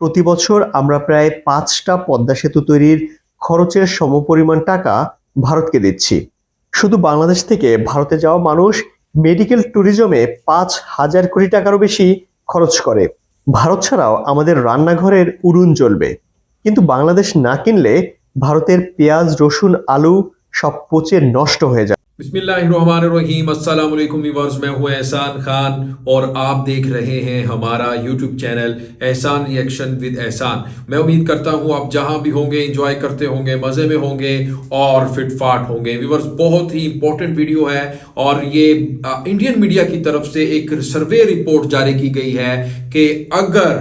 প্রতি বছর আমরা প্রায় 5টা পদ্মা সেতু তৈরির খরচের সমপরিমাণ টাকা ভারতকে দিচ্ছি। শুধু বাংলাদেশ থেকে ভারতে যাওয়া মানুষ মেডিকেল ট্যুরিজমে 5,000 কোটি টাকারও বেশি খরচ করে। ভারত ছাড়াও আমাদের রান্নাঘরের উনুন জ্বলবে, কিন্তু বাংলাদেশ না কিনলে ভারতের পেঁয়াজ, রসুন, আলু সব পচে নষ্ট হয়ে যায়। बिस्मिल्लाहिर्रहमानिर्रहीम अस्सलाम वालेकुम व्यूअर्स, मैं हूं एहसान खान और आप देख रहे हैं हमारा यूट्यूब चैनल एहसान रिएक्शन विद एहसान। मैं उम्मीद करता हूं आप जहां भी होंगे एंजॉय करते होंगे, मज़े में होंगे और फिटफाट होंगे। व्यूअर्स, बहुत ही इंपॉर्टेंट वीडियो है और ये इंडियन मीडिया की तरफ से एक सर्वे रिपोर्ट जारी की गई है कि अगर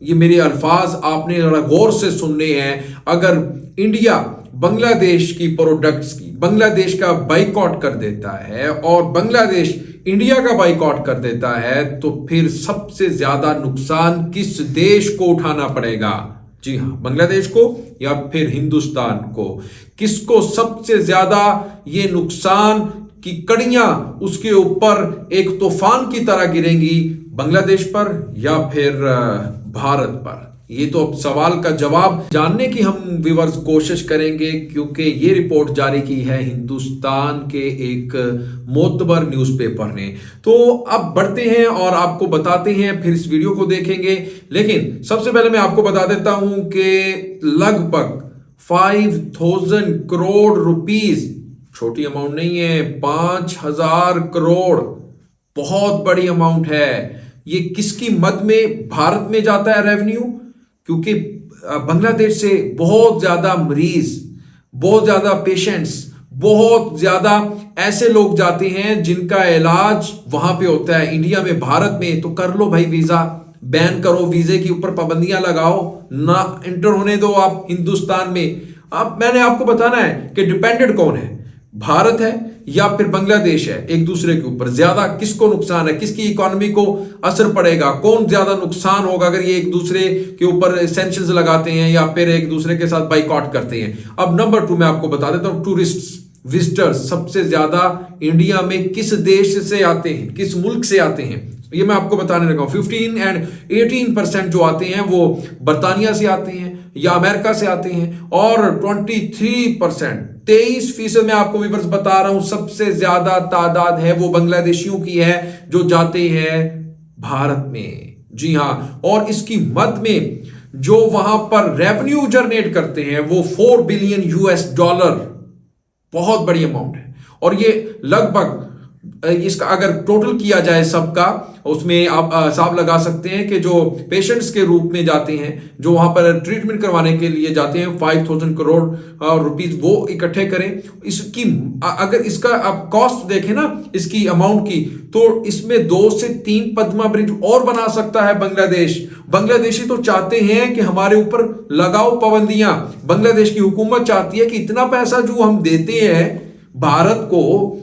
ये मेरे अल्फाज आपने जरा गौर से सुनने हैं, अगर इंडिया बांग्लादेश की प्रोडक्ट्स की बांग्लादेश का बाइकआउट कर देता है और बांग्लादेश इंडिया का बाइकआउट कर देता है, तो फिर सबसे ज्यादा नुकसान किस देश को उठाना पड़ेगा? जी हाँ, बांग्लादेश को या फिर हिंदुस्तान को? किसको सबसे ज्यादा ये नुकसान की कड़ियां उसके ऊपर एक तूफान की तरह गिरेंगी, बांग्लादेश पर या फिर भारत पर? ये तो अब सवाल का जवाब जानने की हम व्यूअर्स कोशिश करेंगे, क्योंकि ये रिपोर्ट जारी की है हिंदुस्तान के एक मोतबर न्यूज़पेपर ने। तो अब बढ़ते हैं और आपको बताते हैं, फिर इस वीडियो को देखेंगे। लेकिन सबसे पहले मैं आपको बता देता हूं कि लगभग 5,000 करोड़ रुपीस, छोटी अमाउंट नहीं है, 5,000 करोड़ बहुत बड़ी अमाउंट है। ये किसकी मद में भारत में जाता है रेवेन्यू? क्योंकि बांग्लादेश से बहुत ज्यादा मरीज, बहुत ज्यादा पेशेंट्स, बहुत ज्यादा ऐसे लोग जाते हैं जिनका इलाज वहां पे होता है। इंडिया में, भारत में तो कर लो भाई, वीजा बैन करो, वीजे के ऊपर पाबंदियां लगाओ, ना इंटर होने दो आप हिंदुस्तान में। अब मैंने आपको बताना है कि डिपेंडेंट कौन है, भारत है या फिर बांग्लादेश है एक दूसरे के ऊपर? ज्यादा किसको नुकसान है, किसकी इकोनॉमी को असर पड़ेगा, कौन ज्यादा नुकसान होगा अगर ये एक दूसरे के ऊपर सैंक्शंस लगाते हैं या फिर एक दूसरे के साथ बाइकआउट करते हैं? अब नंबर 2 मैं आपको बता देता हूं, टूरिस्ट विजिटर्स सबसे ज्यादा इंडिया में किस देश से आते हैं, किस मुल्क से आते हैं? ये मैं आपको बताने लगा हूं। 15 एंड 18% जो आते हैं वो बर्तानिया से आते हैं या अमेरिका से आते हैं, और 23% मैं आपको व्यूअर्स बता रहा हूं सबसे ज्यादा तादाद है वो बांग्लादेशियों की है जो जाते हैं भारत में। जी हां, और इसकी मद में जो वहां पर रेवेन्यू जनरेट करते हैं वो $4 बिलियन, बहुत बड़ी अमाउंट है। और ये लगभग इसका अगर टोटल किया जाए सबका, उसमें आप हिसाब लगा सकते हैं कि जो पेशेंट्स के रूप में जाते हैं, जो वहां पर ट्रीटमेंट करवाने के लिए जाते हैं, 5,000 करोड़ रुपीस वो इकट्ठे करें। इसकी अगर इसका आप कॉस्ट देखें ना, इसकी अमाउंट की, तो इसमें 2 से 3 पद्मा ब्रिज और बना सकता है बांग्लादेश। बांग्लादेशी तो चाहते हैं कि हमारे ऊपर लगाओ पाबंदियां। बांग्लादेश की हुकूमत चाहती है कि इतना पैसा जो हम देते हैं भारत को,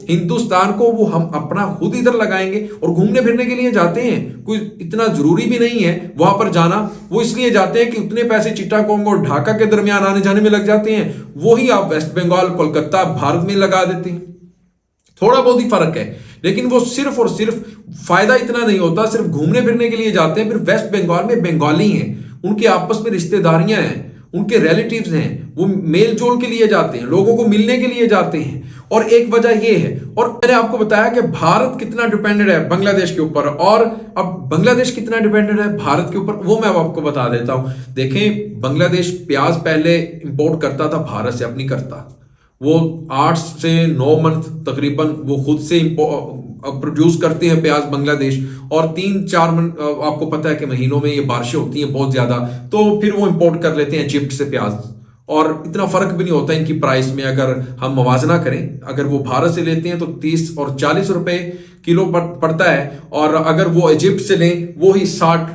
हिंदुस्तान को, वो हम अपना खुद इधर लगाएंगे। और घूमने फिरने के लिए जाते हैं, कोई इतना जरूरी भी नहीं है वहां पर जाना, वो इसलिए जाते हैं कि उतने पैसे चिट्टागोंग और ढाका के दरमियान आने जाने में लग जाते हैं, वही आप वेस्ट बंगाल, कोलकाता, भारत में लगा देते हैं। थोड़ा बहुत ही फर्क है, लेकिन वो सिर्फ और सिर्फ फायदा इतना नहीं होता, सिर्फ घूमने फिरने के लिए जाते हैं। फिर वेस्ट बंगाल में बंगाली हैं, उनके आपस में रिश्तेदारियां हैं, उनके रिलेटिव्स हैं, वो मेल जोल के लिए जाते हैं, लोगों को मिलने के लिए जाते हैं, और एक वजह ये है। और मैंने आपको बताया कि भारत कितना डिपेंडेंट है बांग्लादेश के ऊपर, और अब बांग्लादेश कितना डिपेंडेंट है भारत के ऊपर, वो मैं आपको बता देता हूं। देखें, बांग्लादेश प्याज पहले इंपोर्ट करता था, भारत से अब नहीं करता। वो 8 से 9 मंथ तकरीबन वो खुद से प्रोड्यूस करते हैं प्याज बांग्लादेश, और 3-4 आपको पता है कि महीनों में ये बारिशें होती हैं बहुत ज्यादा, तो फिर वो इंपोर्ट कर लेते हैं इजिप्ट से प्याज। और इतना फर्क भी नहीं होता इनकी प्राइस में, अगर हम मवाजना करें। अगर वो भारत से लेते हैं तो 30 और 40 रुपए किलो पड़ता है, और अगर वो इजिप्ट से लें वो ही 60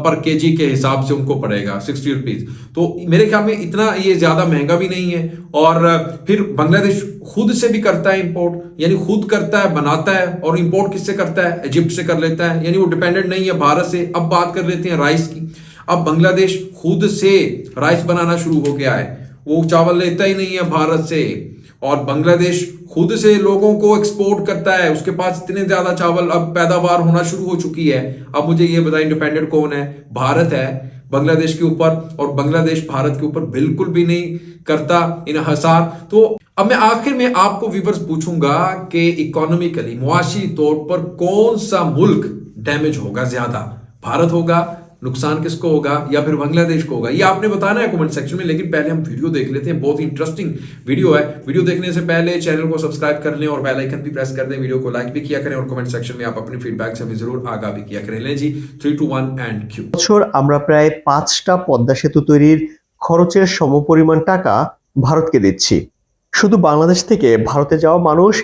पर केजी के हिसाब से उनको पड़ेगा, 60 रुपीज। तो मेरे ख्याल में इतना ये ज्यादा महंगा भी नहीं है। और फिर बांग्लादेश खुद से भी करता है इंपोर्ट, यानी खुद करता है, बनाता है, और इंपोर्ट किससे करता है? इजिप्ट से कर लेता है, यानी वो डिपेंडेंट नहीं है भारत से। अब बात कर लेते हैं राइस की। अब बांग्लादेश खुद से राइस बनाना शुरू हो गया है, वो चावल लेता ही नहीं है भारत से, और बांग्लादेश खुद से लोगों को एक्सपोर्ट करता है। उसके पास इतने ज्यादा चावल अब पैदावार होना शुरू हो चुकी है। अब मुझे ये बताएं, इंडिपेंडेंट कौन है? भारत है। बांग्लादेश के ऊपर, और बांग्लादेश भारत के ऊपर बिल्कुल भी नहीं करता इन्हिसार। तो अब मैं आखिर में आपको व्यूवर्स पूछूंगा कि इकोनॉमिकली, मुआशी तौर पर कौन सा मुल्क डैमेज होगा ज्यादा? भारत होगा, नुकसान किसको होगा, या फिर बांग्लादेश को होगा? ये आपने बताना है कमेंट सेक्शन में। लेकिन पहले हम वीडियो देख लेते हैं, बहुत ही इंटरेस्टिंग वीडियो है। वीडियो देखने से पहले चैनल को सब्सक्राइब कर लें और बेल आइकन भी प्रेस कर दें, वीडियो को लाइक भी किया करें और कमेंट सेक्शन में आप अपनी फीडबैक से हमें जरूर आगाह भी किया करें। लें जी, 3, 2, 1 एंड क्यू। বছর আমরা প্রায় 5টা পদ্মা সেতু তৈরির খরচের সমপরিমাণ টাকা ভারতকে দিচ্ছি। শুধু বাংলাদেশ থেকে ভারতে যাওয়া মানুষ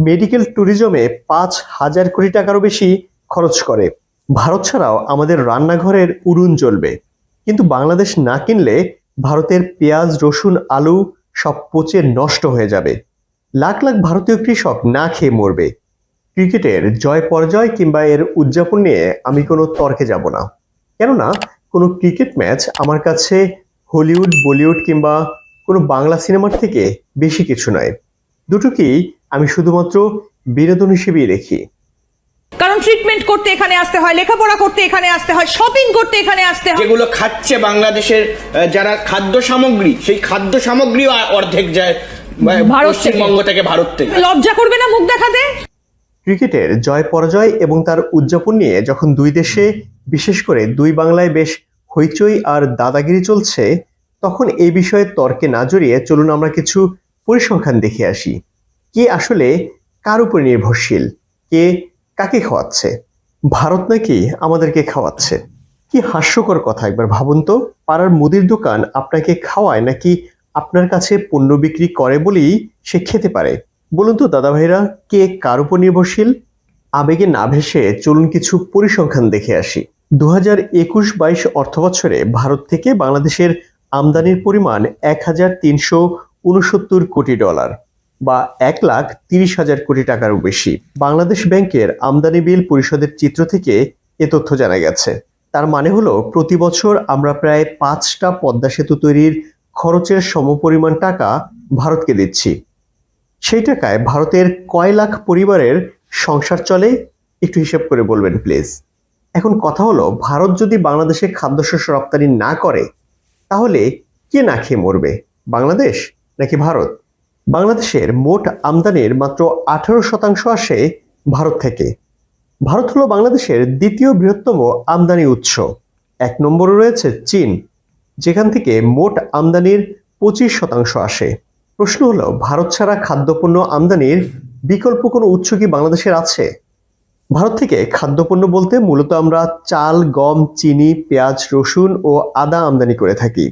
মেডিকেল ট্যুরিজমে 5,000 কোটি টাকারও বেশি খরচ করে। ভারত ছাড়াও আমাদের রান্নাঘরের উড়ুন জ্বলবে, কিন্তু বাংলাদেশ না কিনলে ভারতের পেঁয়াজ, রসুন, আলু সব পচে নষ্ট হয়ে যাবে। লাখ লাখ ভারতীয় কৃষক না খেয়ে মরবে। ক্রিকেটের জয় পরাজয় কিংবা এর উদযাপন নিয়ে আমি কোনো তর্কে যাব না, কেননা কোনো ক্রিকেট ম্যাচ আমার কাছে হলিউড, বলিউড কিংবা কোনো বাংলা সিনেমার থেকে বেশি কিছু নয়। দুটোকেই আমি শুধুমাত্র বিনোদন হিসেবেই দেখি। কারণ ট্রিটমেন্ট করতে এখানে আসতে হয়, লেখাপড়া করতে এখানে আসতে হয়, শপিং করতে এখানে আসতে হয়। যেগুলো খাচ্ছে বাংলাদেশের যারা খাদ্য সামগ্রী, সেই খাদ্য সামগ্রী অর্ধেক যায় ভারত থেকে। পশ্চিমবঙ্গ থেকে, ভারত থেকে। লজ্জা করবে না মুখ দেখাতে? ক্রিকেটের জয় পরাজয় এবং তার উদযাপন নিয়ে যখন দুই দেশে, বিশেষ করে দুই বাংলায় বেশ হইচই আর দাদাগিরি চলছে, তখন এই বিষয়ে তর্কে না জড়িয়ে চলুন আমরা কিছু পরিসংখ্যান দেখে আসি। কে আসলে কার উপর নির্ভরশীল, কে কাকে খাওয়াচ্ছে? ভারত নাকি আমাদেরকে খাওয়াচ্ছে? কি হাস্যকর কথা, একবার ভাবুন তো। পাড়ার মুদির দোকান আপনাকে খাওয়ায় নাকি আপনার কাছে পণ্য বিক্রি করে বলেই সে খেতে পারে? বলুন তো দাদা ভাইরা, কে কার উপর নির্ভরশীল? আবেগে না ভেসে চলুন কিছু পরিসংখ্যান দেখে আসি। 2021-22 অর্থবছরে ভারত থেকে বাংলাদেশের আমদানির পরিমাণ $1,369 কোটি, বা 1,30,000 কোটি টাকারও বেশি। বাংলাদেশ ব্যাংকের আমদানি বিল পরিশোধের চিত্র থেকে এ তথ্য জানা গেছে। তার মানে হলো প্রতি বছর আমরা প্রায় 5টা পদ্মা সেতু তৈরির খরচের সমপরিমাণ টাকা ভারতকে দিচ্ছি। সেই টাকায় ভারতের কয় লাখ পরিবারের সংসার চলে? একটু হিসাব করে বলবেন প্লিজ। এখন কথা হলো, ভারত যদি বাংলাদেশে খাদ্যশস্য রপ্তানি না করে তাহলে কে না খেয়ে মরবে, বাংলাদেশ নাকি ভারত? বাংলাদেশের মোট আমদানির মাত্র 18% আসে ভারত থেকে। ভারত হলো বাংলাদেশের দ্বিতীয় বৃহত্তম আমদানি উৎস। 1 নম্বরে রয়েছে চীন, যেখান থেকে মোট আমদানির 25% আসে। প্রশ্ন হলো, ভারত ছাড়া খাদ্যপণ্য আমদানির বিকল্প কোনো উৎস কি বাংলাদেশের আছে? ভারত থেকে খাদ্যপণ্য বলতে মূলত আমরা চাল, গম, চিনি, পেঁয়াজ, রসুন ও আদা আমদানি করে থাকি।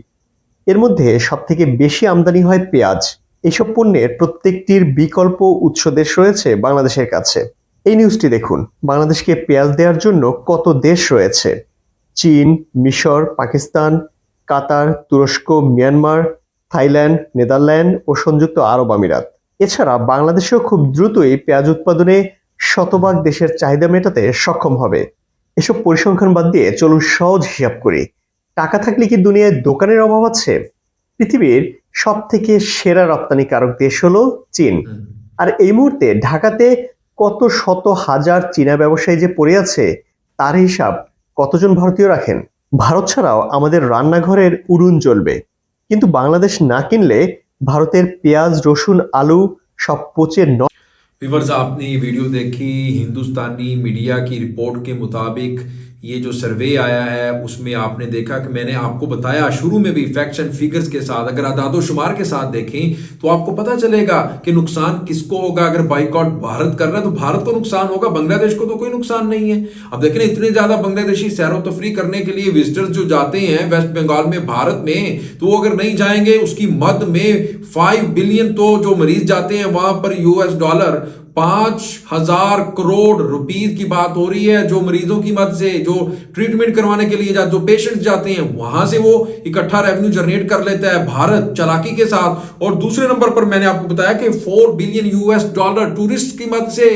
এর মধ্যে সবথেকে বেশি আমদানি হয় পেঁয়াজ। এইসব পণ্যের প্রত্যেকটির বিকল্প উৎস দেশ রয়েছে বাংলাদেশের কাছে। এই নিউজটি দেখুন, বাংলাদেশকে পেঁয়াজ দেওয়ার জন্য কত দেশ রয়েছে: চীন, মিশর, পাকিস্তান, কাতার, তুরস্ক, মিয়ানমার, থাইল্যান্ড, নেদারল্যান্ড ও সংযুক্ত আরব আমিরাত। এছাড়া বাংলাদেশেও খুব দ্রুতই পেঁয়াজ উৎপাদনে শতভাগ দেশের চাহিদা মেটাতে সক্ষম হবে। এসব পরিসংখ্যান বাদ দিয়ে চলুন সহজ হিসাব করি। টাকা থাকলে কি দুনিয়ায় দোকানের অভাব আছে? পৃথিবীর সব থেকে সেরা রপ্তানিকারক দেশ হলো চীন। আর এই মুহূর্তে ঢাকাতে কত শত হাজার চীনা ব্যবসায়ী যে পড়ে আছে, তার হিসাব কতজন ভারতীয় রাখেন? ভারত ছাড়াও আমাদের রান্নাঘরের উড়ুন জ্বলবে, কিন্তু বাংলাদেশ না কিনলে ভারতের পেঁয়াজ, রসুন, আলু সব পচে व्यूअर्स, आपने ये वीडियो देखी। हिंदुस्तानी मीडिया की रिपोर्ट के मुताबिक ये जो सर्वे आया है उसमें आपने देखा कि मैंने आपको बताया शुरू में भी फैक्ट्स एंड फिगर्स के साथ, अगर आदादो शुमार के साथ देखें तो आपको पता चलेगा कि नुकसान किसको होगा। अगर बाइकआउट भारत कर रहा है तो भारत को नुकसान होगा, बांग्लादेश को तो कोई नुकसान नहीं है। अब देखें, इतने ज्यादा बांग्लादेशी सैरो तफरी करने के लिए विजिटर्स जो जाते हैं वेस्ट बंगाल में, भारत में, तो वो अगर नहीं जाएंगे, उसकी मद में 5 बिलियन तो जो मरीज जाते हैं वहां पर $, 5,000 करोड़ रुपीस की बात हो रही है। जो मरीजों की मदद से, जो ट्रीटमेंट करवाने के लिए जो पेशेंट्स जाते हैं, वहां से वो इकट्ठा रेवेन्यू जनरेट कर लेता है भारत चालाकी के साथ। और दूसरे नंबर पर मैंने आपको बताया कि $4 बिलियन टूरिस्ट की मदद से,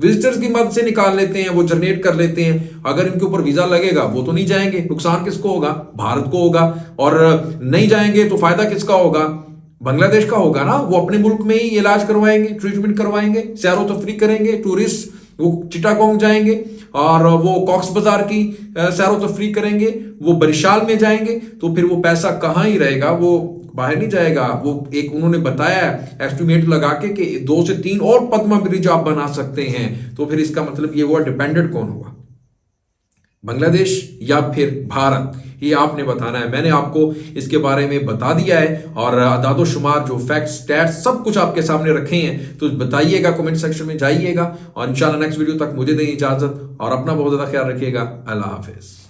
विजिटर्स की मदद से निकाल लेते हैं, वो जनरेट कर लेते हैं। अगर इनके ऊपर वीजा लगेगा वो तो नहीं जाएंगे, नुकसान किसको होगा? भारत को होगा। और नहीं जाएंगे तो फायदा किसका होगा? बांग्लादेश का होगा ना। वो अपने मुल्क में ही इलाज करवाएंगे, ट्रीटमेंट करवाएंगे, सैरो तफरी करेंगे, टूरिस्ट वो चिटागोंग जाएंगे और वो कॉक्स बाजार की सैरो तफरी करेंगे, वो बरिशाल में जाएंगे, तो फिर वो पैसा कहाँ ही रहेगा, वो बाहर नहीं जाएगा। वो एक उन्होंने बताया एस्टिमेट लगा के कि 2 से 3 और पद्मा ब्रिज आप बना सकते हैं। तो फिर इसका मतलब ये हुआ डिपेंडेंट कौन हुआ, बांग्लादेश या फिर भारत, ये आपने बताना है। मैंने आपको इसके बारे में बता दिया है और अदादो शुमार जो फैक्ट स्टैट्स सब कुछ आपके सामने रखे हैं, तो बताइएगा, कमेंट सेक्शन में जाइएगा और इंशाल्लाह नेक्स्ट वीडियो तक मुझे दें इजाजत और अपना बहुत ज्यादा ख्याल रखिएगा। अल्लाह हाफिज।